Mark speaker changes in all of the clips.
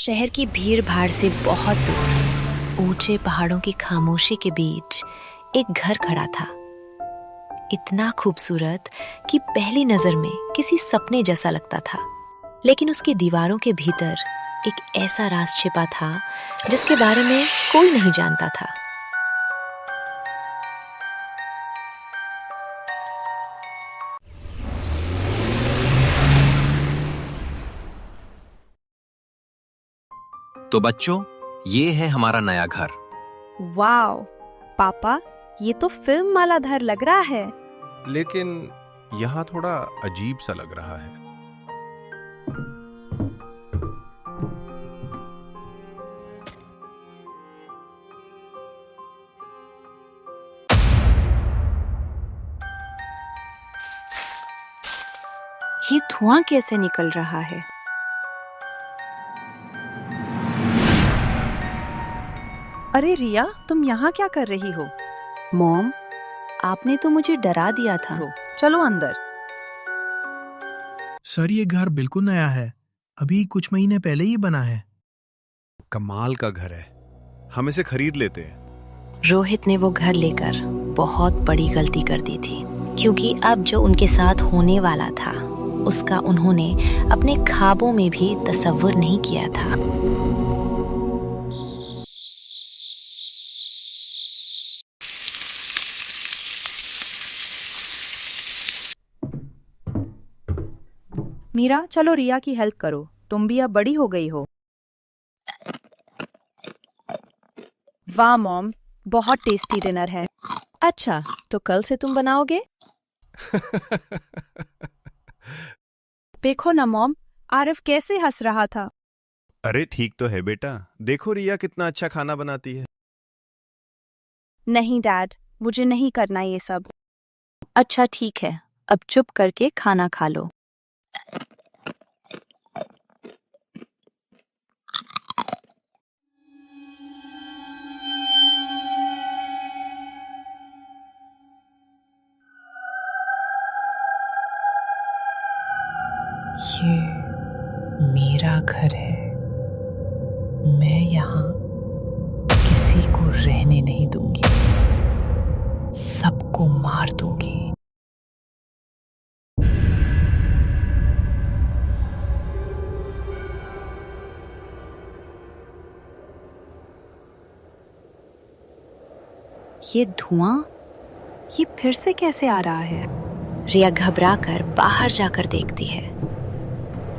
Speaker 1: शहर की भीड़ भाड़ से बहुत दूर ऊंचे पहाड़ों की खामोशी के बीच एक घर खड़ा था। इतना खूबसूरत कि पहली नजर में किसी सपने जैसा लगता था, लेकिन उसकी दीवारों के भीतर एक ऐसा राज छिपा था जिसके बारे में कोई नहीं जानता था।
Speaker 2: तो बच्चों, ये है हमारा नया घर।
Speaker 3: वाओ पापा, ये तो फिल्म वाला घर लग रहा है।
Speaker 4: लेकिन यहाँ थोड़ा अजीब सा लग रहा है।
Speaker 3: ये धुआं कैसे निकल रहा है? अरे रिया, तुम यहाँ क्या कर रही हो? मॉम, आपने तो मुझे डरा दिया था। चलो अंदर।
Speaker 5: सर, ये घर बिल्कुल नया है, अभी कुछ महीने पहले ही बना है।
Speaker 4: कमाल का घर है, हम इसे खरीद लेते हैं।
Speaker 1: रोहित ने वो घर लेकर बहुत बड़ी गलती कर दी थी, क्योंकि अब जो उनके साथ होने वाला था उसका उन्होंने अपने ख्वाबों में भी तसव्वुर नहीं किया था।
Speaker 3: मीरा, चलो रिया की हेल्प करो, तुम भी अब बड़ी हो गई हो। वाह मॉम, बहुत टेस्टी डिनर है। अच्छा, तो कल से तुम बनाओगे? देखो ना मॉम, आरिफ कैसे हंस रहा था।
Speaker 4: अरे ठीक तो है बेटा, देखो रिया कितना अच्छा खाना बनाती है।
Speaker 3: नहीं डैड, मुझे नहीं करना ये सब।
Speaker 1: अच्छा ठीक है, अब चुप करके खाना खा लो।
Speaker 6: ये मेरा घर है। मैं यहाँ किसी को रहने नहीं दूंगी, सबको मार दूंगी।
Speaker 3: ये धुआं, ये फिर से कैसे आ रहा है?
Speaker 1: रिया घबराकर बाहर जाकर देखती है,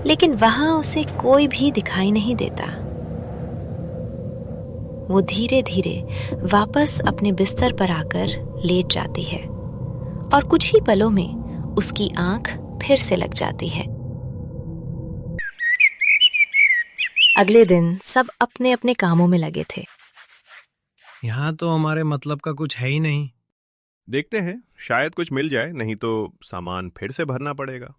Speaker 1: लेकिन वहां उसे कोई भी दिखाई नहीं देता। वो धीरे धीरे वापस अपने बिस्तर पर आकर लेट जाती है और कुछ ही पलों में उसकी आंख फिर से लग जाती है। अगले दिन सब अपने अपने कामों में लगे थे।
Speaker 5: यहाँ तो हमारे मतलब का कुछ है ही नहीं।
Speaker 4: देखते हैं, शायद कुछ मिल जाए, नहीं तो सामान फिर से भरना पड़ेगा।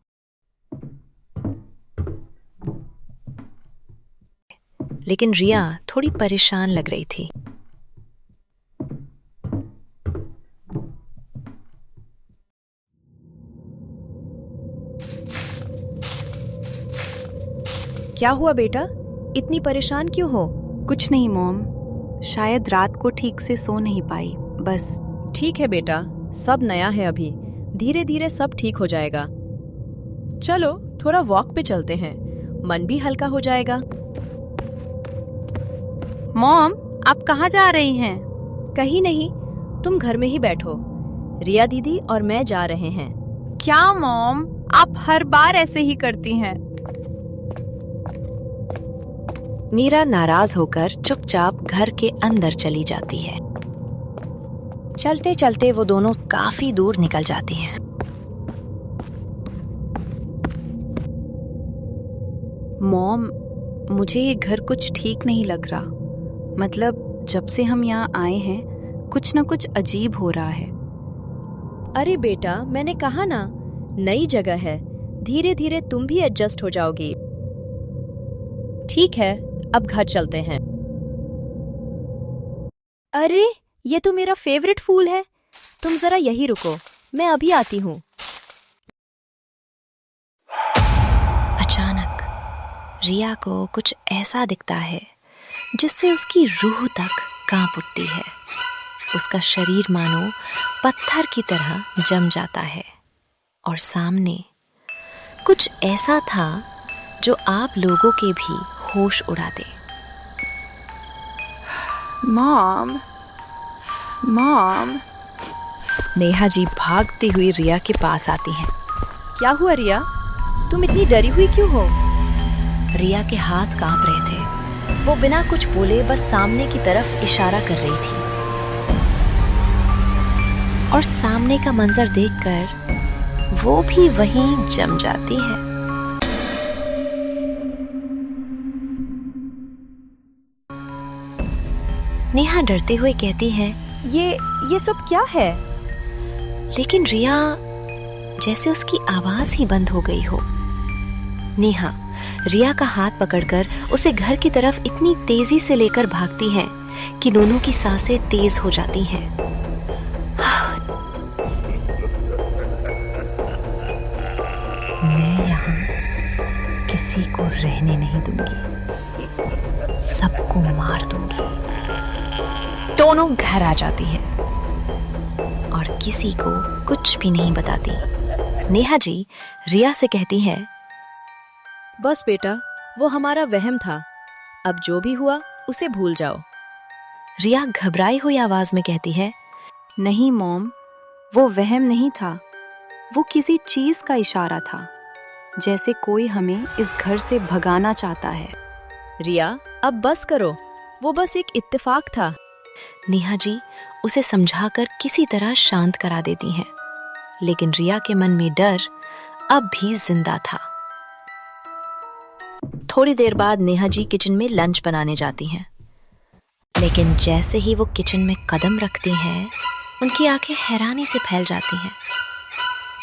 Speaker 1: लेकिन रिया थोड़ी परेशान लग रही थी।
Speaker 3: क्या हुआ बेटा, इतनी परेशान क्यों हो?
Speaker 7: कुछ नहीं मॉम, शायद रात को ठीक से सो नहीं पाई, बस।
Speaker 3: ठीक है बेटा, सब नया है अभी, धीरे धीरे सब ठीक हो जाएगा। चलो थोड़ा वॉक पे चलते हैं, मन भी हल्का हो जाएगा।
Speaker 7: मॉम, आप कहाँ जा रही हैं?
Speaker 3: कहीं नहीं, तुम घर में ही बैठो। रिया दीदी और मैं जा रहे हैं।
Speaker 7: क्या मॉम, आप हर बार ऐसे ही करती हैं।
Speaker 1: मीरा नाराज होकर चुपचाप घर के अंदर चली जाती है। चलते चलते वो दोनों काफी दूर निकल जाती हैं।
Speaker 7: मॉम, मुझे ये घर कुछ ठीक नहीं लग रहा। मतलब जब से हम यहाँ आए हैं कुछ न कुछ अजीब हो रहा है।
Speaker 3: अरे बेटा, मैंने कहा ना, नई जगह है, धीरे धीरे तुम भी एडजस्ट हो जाओगी। ठीक है, अब घर चलते हैं। अरे, ये तो मेरा फेवरेट फूल है। तुम जरा यही रुको, मैं अभी आती हूँ।
Speaker 1: अचानक रिया को कुछ ऐसा दिखता है जिससे उसकी रूह तक कांप उठती है। उसका शरीर मानो पत्थर की तरह जम जाता है और सामने कुछ ऐसा था जो आप लोगों के भी होश उड़ा दे।
Speaker 7: Mom, mom.
Speaker 3: नेहा जी भागती हुई रिया के पास आती हैं। क्या हुआ रिया? तुम इतनी डरी हुई क्यों हो?
Speaker 1: रिया के हाथ कांप रहे थे। वो बिना कुछ बोले बस सामने की तरफ इशारा कर रही थी और सामने का मंजर देखकर वो भी वहीं जम जाती है। नेहा डरते हुए कहती है,
Speaker 3: ये सब क्या है?
Speaker 1: लेकिन रिया जैसे उसकी आवाज ही बंद हो गई हो। नेहा रिया का हाथ पकड़कर उसे घर की तरफ इतनी तेजी से लेकर भागती है कि दोनों की सांसें तेज हो जाती हैं।
Speaker 6: मैं यहाँ किसी को रहने नहीं दूंगी, सबको मार दूंगी।
Speaker 1: दोनों घर आ जाती हैं और किसी को कुछ भी नहीं बताती। नेहा जी रिया से कहती है,
Speaker 3: बस बेटा, वो हमारा वहम था। अब जो भी हुआ उसे भूल जाओ।
Speaker 1: रिया घबराई हुई आवाज में कहती है,
Speaker 7: नहीं मॉम, वो वहम नहीं था, वो किसी चीज का इशारा था, जैसे कोई हमें इस घर से भगाना चाहता है।
Speaker 3: रिया, अब बस करो, वो बस एक इत्तेफाक था।
Speaker 1: नेहा जी उसे समझाकर किसी तरह शांत करा देती हैं, लेकिन रिया के मन में डर अब भी जिंदा था। थोड़ी देर बाद नेहा जी किचन में लंच बनाने जाती हैं, लेकिन जैसे ही वो किचन में कदम रखती हैं, उनकी आंखें हैरानी से फैल जाती हैं।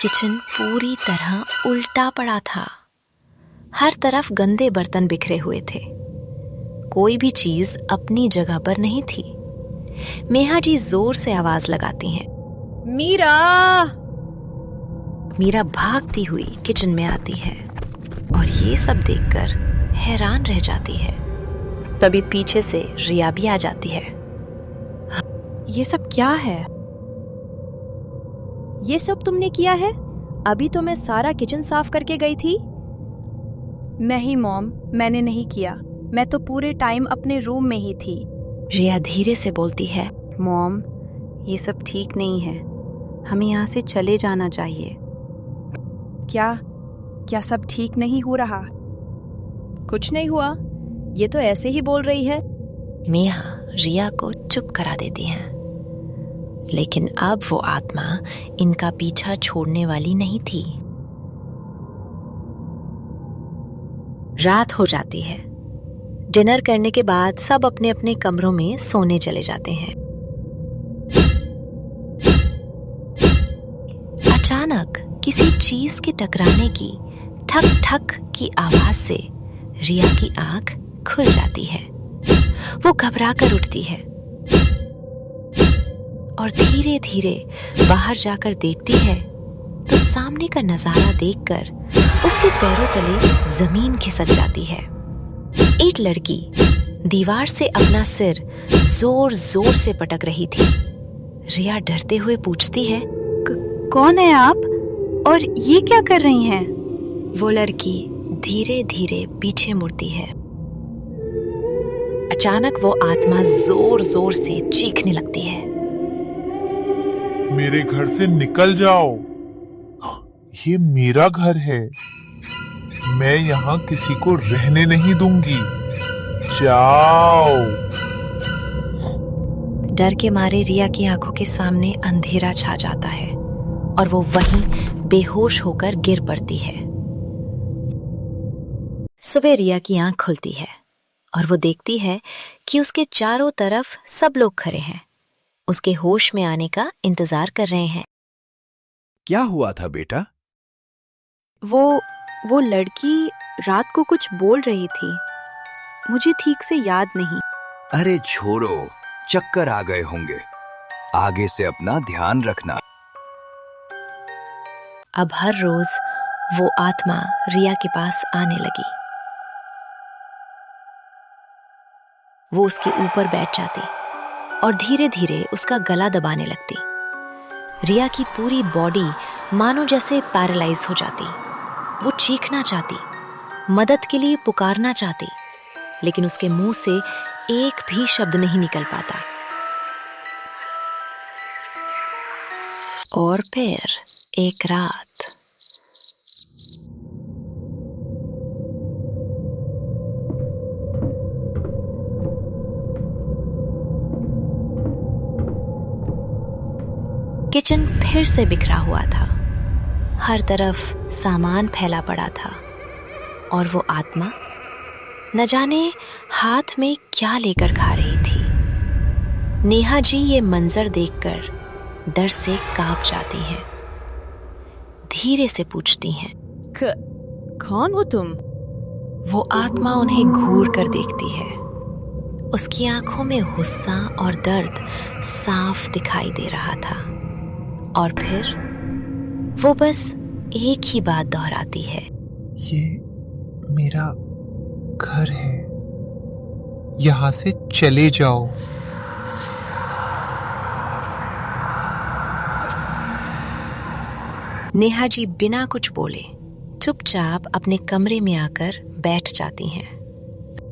Speaker 1: किचन पूरी तरह उल्टा पड़ा था। हर तरफ गंदे बर्तन बिखरे हुए थे। कोई भी चीज अपनी जगह पर नहीं थी। नेहा जी जोर से आवाज लगाती हैं,
Speaker 3: मीरा!
Speaker 1: मीरा भागती हुई किचन में आती है और ये सब देखकर हैरान रह जाती है। तभी पीछे से रिया भी आ जाती है।
Speaker 7: ये सब क्या है?
Speaker 3: ये सब तुमने किया है? अभी तो मैं सारा किचन साफ करके गई थी।
Speaker 7: नहीं मॉम, मैंने नहीं किया। मैं तो पूरे टाइम अपने रूम में ही थी।
Speaker 1: रिया धीरे से बोलती है,
Speaker 7: मॉम, ये सब ठीक नहीं है, हमें यहाँ से चले जाना चाहिए। क्या सब ठीक नहीं हो रहा?
Speaker 3: कुछ नहीं हुआ, ये तो ऐसे ही बोल रही है।
Speaker 1: नेहा रिया को चुप करा देती हैं, लेकिन अब वो आत्मा इनका पीछा छोड़ने वाली नहीं थी। रात हो जाती है। डिनर करने के बाद सब अपने अपने कमरों में सोने चले जाते हैं। अचानक किसी चीज के टकराने की ठक ठक की आवाज से रिया की आंख खुल जाती है। वो घबरा कर उठती है और धीरे धीरे बाहर जाकर देखती है तो सामने का नजारा देखकर उसके पैरों तले जमीन खिसक जाती है। एक लड़की दीवार से अपना सिर जोर जोर से पटक रही थी। रिया डरते हुए पूछती है,
Speaker 7: कौन है आप और ये क्या कर रही हैं?
Speaker 1: वो लड़की धीरे धीरे पीछे मुड़ती है। अचानक वो आत्मा जोर जोर से चीखने लगती है,
Speaker 8: मेरे घर से निकल जाओ, ये मेरा घर है, मैं यहाँ किसी को रहने नहीं दूंगी, जाओ।
Speaker 1: डर के मारे रिया की आंखों के सामने अंधेरा छा जाता है और वो वहीं बेहोश होकर गिर पड़ती है। सुबह रिया की आंख खुलती है और वो देखती है कि उसके चारों तरफ सब लोग खड़े हैं, उसके होश में आने का इंतजार कर रहे हैं।
Speaker 2: क्या हुआ था बेटा?
Speaker 7: वो लड़की रात को कुछ बोल रही थी, मुझे ठीक से याद नहीं।
Speaker 9: अरे छोड़ो, चक्कर आ गए होंगे, आगे से अपना ध्यान रखना।
Speaker 1: अब हर रोज वो आत्मा रिया के पास आने लगी। वो उसके ऊपर बैठ जाती और धीरे धीरे उसका गला दबाने लगती। रिया की पूरी बॉडी मानो जैसे पैरालाइज हो जाती। वो चीखना चाहती, मदद के लिए पुकारना चाहती, लेकिन उसके मुंह से एक भी शब्द नहीं निकल पाता। और फिर एक रात किचन फिर से बिखरा हुआ था। हर तरफ सामान फैला पड़ा था और वो आत्मा न जाने हाथ में क्या लेकर खा रही थी। नेहा जी ये मंजर देखकर डर से कांप जाती हैं। धीरे से पूछती हैं,
Speaker 3: कौन हो तुम?
Speaker 1: वो आत्मा उन्हें घूर कर देखती है। उसकी आंखों में गुस्सा और दर्द साफ दिखाई दे रहा था। और फिर वो बस एक ही बात दोहराती है,
Speaker 8: ये मेरा घर है, यहाँ से चले जाओ।
Speaker 1: नेहा जी बिना कुछ बोले चुपचाप अपने कमरे में आकर बैठ जाती हैं।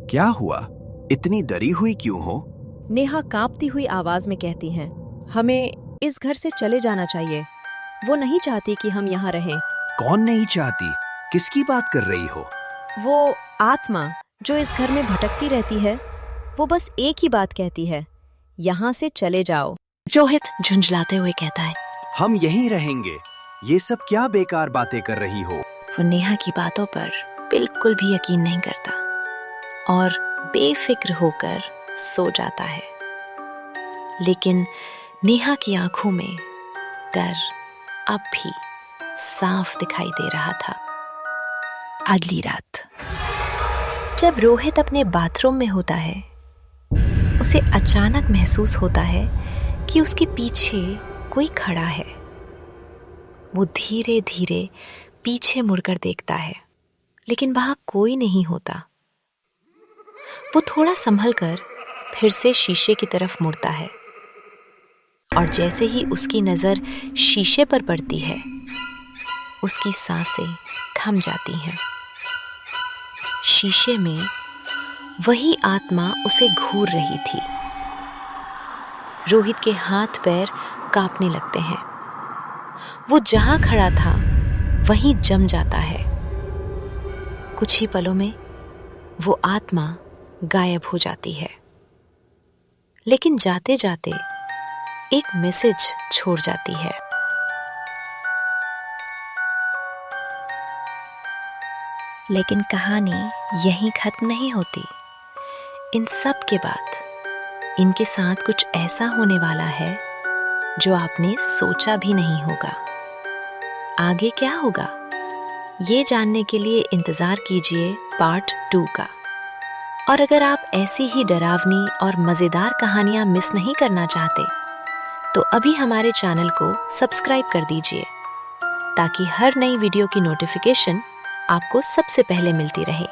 Speaker 2: क्या हुआ? इतनी डरी हुई क्यों हो?
Speaker 3: नेहा कांपती हुई आवाज में कहती हैं, हमें इस घर से चले जाना चाहिए। वो नहीं चाहती कि हम यहाँ रहें।
Speaker 2: कौन नहीं चाहती? किसकी बात कर रही हो?
Speaker 3: वो आत्मा जो इस घर में भटकती रहती है, वो बस एक ही बात कहती है, यहाँ से चले जाओ।
Speaker 1: रोहित झुंझलाते हुए कहता है,
Speaker 2: हम यहीं रहेंगे। ये सब क्या बेकार बातें कर रही हो?
Speaker 1: वो नेहा की बातों पर बिल्कुल भी यकीन नहीं करता और बेफिक्र होकर सो जाता है। लेकिन नेहा की आंखों में डर अब भी साफ दिखाई दे रहा था। अगली रात जब रोहित अपने बाथरूम में होता है, उसे अचानक महसूस होता है कि उसके पीछे कोई खड़ा है। वो धीरे धीरे पीछे मुड़कर देखता है, लेकिन वहां कोई नहीं होता। वो थोड़ा संभल कर फिर से शीशे की तरफ मुड़ता है और जैसे ही उसकी नजर शीशे पर पड़ती है, उसकी सांसें थम जाती हैं। शीशे में वही आत्मा उसे घूर रही थी। रोहित के हाथ पैर कांपने लगते हैं। वो जहां खड़ा था वहीं जम जाता है। कुछ ही पलों में वो आत्मा गायब हो जाती है, लेकिन जाते जाते एक मैसेज छोड़ जाती है। लेकिन कहानी यहीं खत्म नहीं होती। इन सब के बाद इनके साथ कुछ ऐसा होने वाला है जो आपने सोचा भी नहीं होगा। आगे क्या होगा, ये जानने के लिए इंतजार कीजिए पार्ट 2 का। और अगर आप ऐसी ही डरावनी और मजेदार कहानियां मिस नहीं करना चाहते, तो अभी हमारे चैनल को सब्सक्राइब कर दीजिए ताकि हर नई वीडियो की नोटिफिकेशन आपको सबसे पहले मिलती रहे।